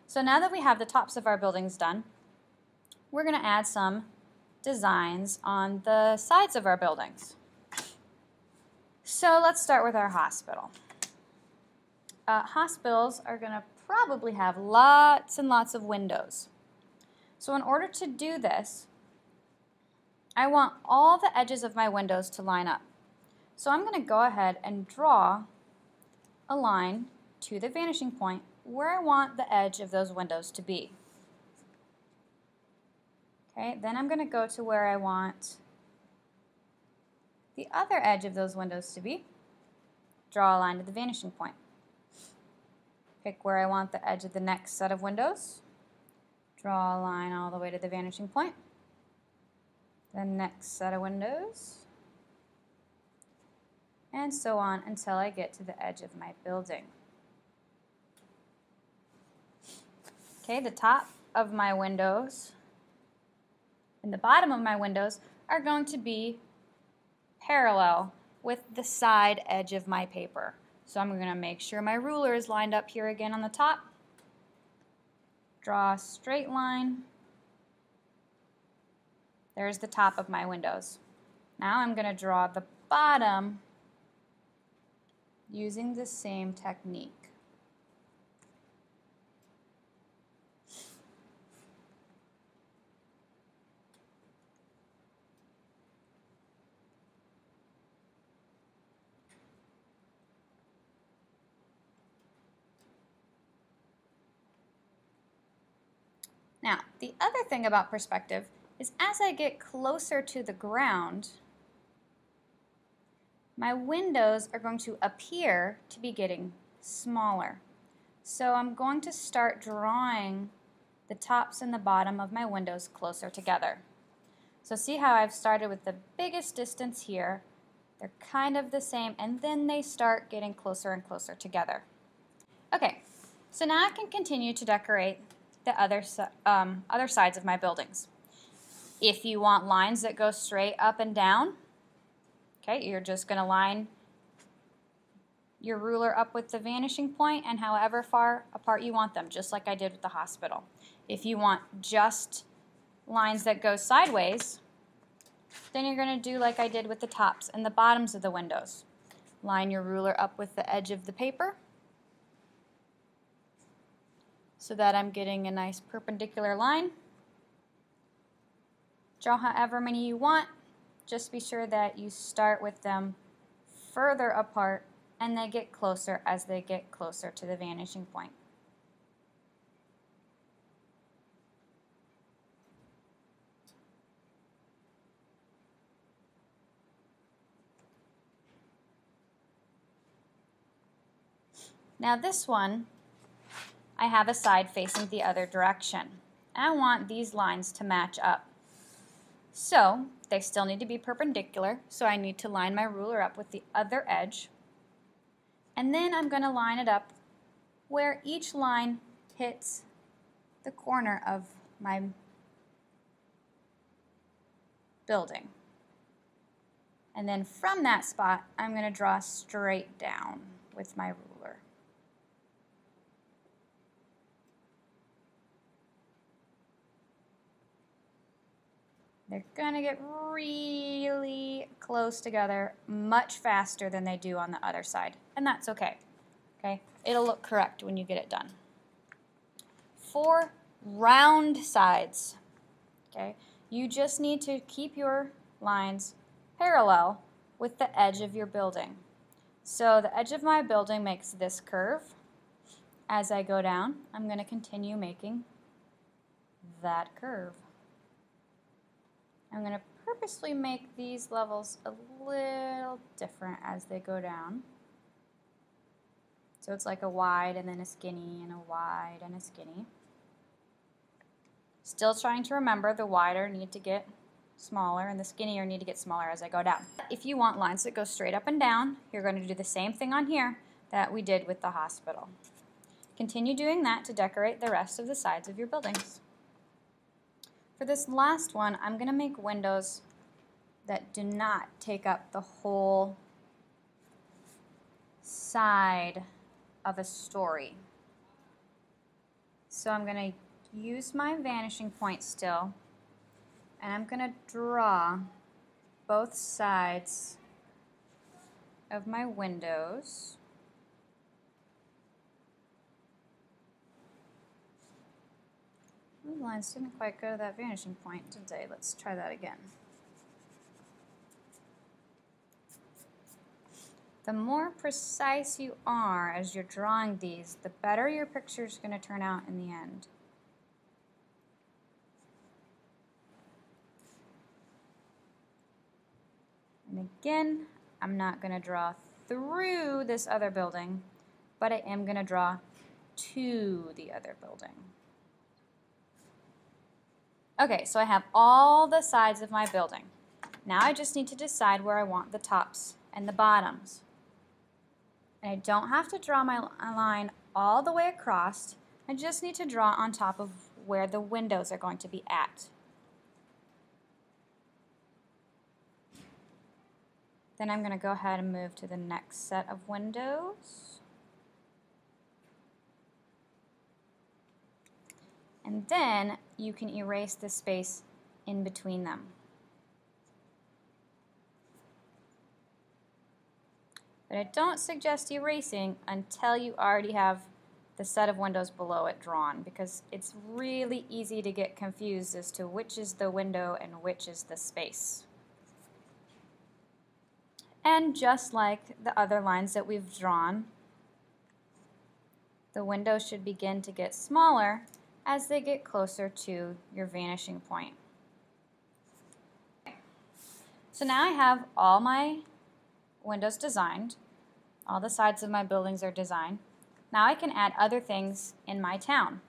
So now that we have the tops of our buildings done, we're going to add some designs on the sides of our buildings. So let's start with our hospital. Hospitals are going to probably have lots and lots of windows. So in order to do this, I want all the edges of my windows to line up. So I'm going to go ahead and draw a line to the vanishing point where I want the edge of those windows to be. Okay, then I'm going to go to where I want the other edge of those windows to be. Draw a line to the vanishing point. Pick where I want the edge of the next set of windows. Draw a line all the way to the vanishing point. The next set of windows. And so on until I get to the edge of my building. Okay, the top of my windows and the bottom of my windows are going to be parallel with the side edge of my paper. So I'm going to make sure my ruler is lined up here again on the top. Draw a straight line. There's the top of my windows. Now I'm going to draw the bottom using the same technique. Now, the other thing about perspective is as I get closer to the ground, my windows are going to appear to be getting smaller. So I'm going to start drawing the tops and the bottom of my windows closer together. So see how I've started with the biggest distance here. They're kind of the same, and then they start getting closer and closer together. Okay, so now I can continue to decorate the other sides of my buildings. If you want lines that go straight up and down, okay, you're just going to line your ruler up with the vanishing point and however far apart you want them, just like I did with the hospital. If you want just lines that go sideways, then you're going to do like I did with the tops and the bottoms of the windows. Line your ruler up with the edge of the paper so that I'm getting a nice perpendicular line. Draw however many you want. Just be sure that you start with them further apart and they get closer as they get closer to the vanishing point. Now this one, I have a side facing the other direction. I want these lines to match up. So they still need to be perpendicular, so I need to line my ruler up with the other edge. And then I'm going to line it up where each line hits the corner of my building. And then from that spot, I'm going to draw straight down with my ruler. They're going to get really close together much faster than they do on the other side, and that's okay. Okay? It'll look correct when you get it done. For round sides, okay, you just need to keep your lines parallel with the edge of your building. So the edge of my building makes this curve. As I go down, I'm going to continue making that curve. I'm going to purposely make these levels a little different as they go down. So it's like a wide and then a skinny and a wide and a skinny. Still trying to remember the wider need to get smaller and the skinnier need to get smaller as I go down. If you want lines that go straight up and down, you're going to do the same thing on here that we did with the hospital. Continue doing that to decorate the rest of the sides of your buildings. For this last one, I'm going to make windows that do not take up the whole side of a story. So I'm going to use my vanishing point still, and I'm going to draw both sides of my windows. Those lines didn't quite go to that vanishing point, did they? Let's try that again. The more precise you are as you're drawing these, the better your picture is going to turn out in the end. And again, I'm not going to draw through this other building, but I am going to draw to the other building. Okay, so I have all the sides of my building. Now I just need to decide where I want the tops and the bottoms. And I don't have to draw my line all the way across. I just need to draw on top of where the windows are going to be at. Then I'm going to go ahead and move to the next set of windows. And then you can erase the space in between them. But I don't suggest erasing until you already have the set of windows below it drawn, because it's really easy to get confused as to which is the window and which is the space. And just like the other lines that we've drawn, the windows should begin to get smaller as they get closer to your vanishing point. So now I have all my windows designed. All the sides of my buildings are designed. Now I can add other things in my town.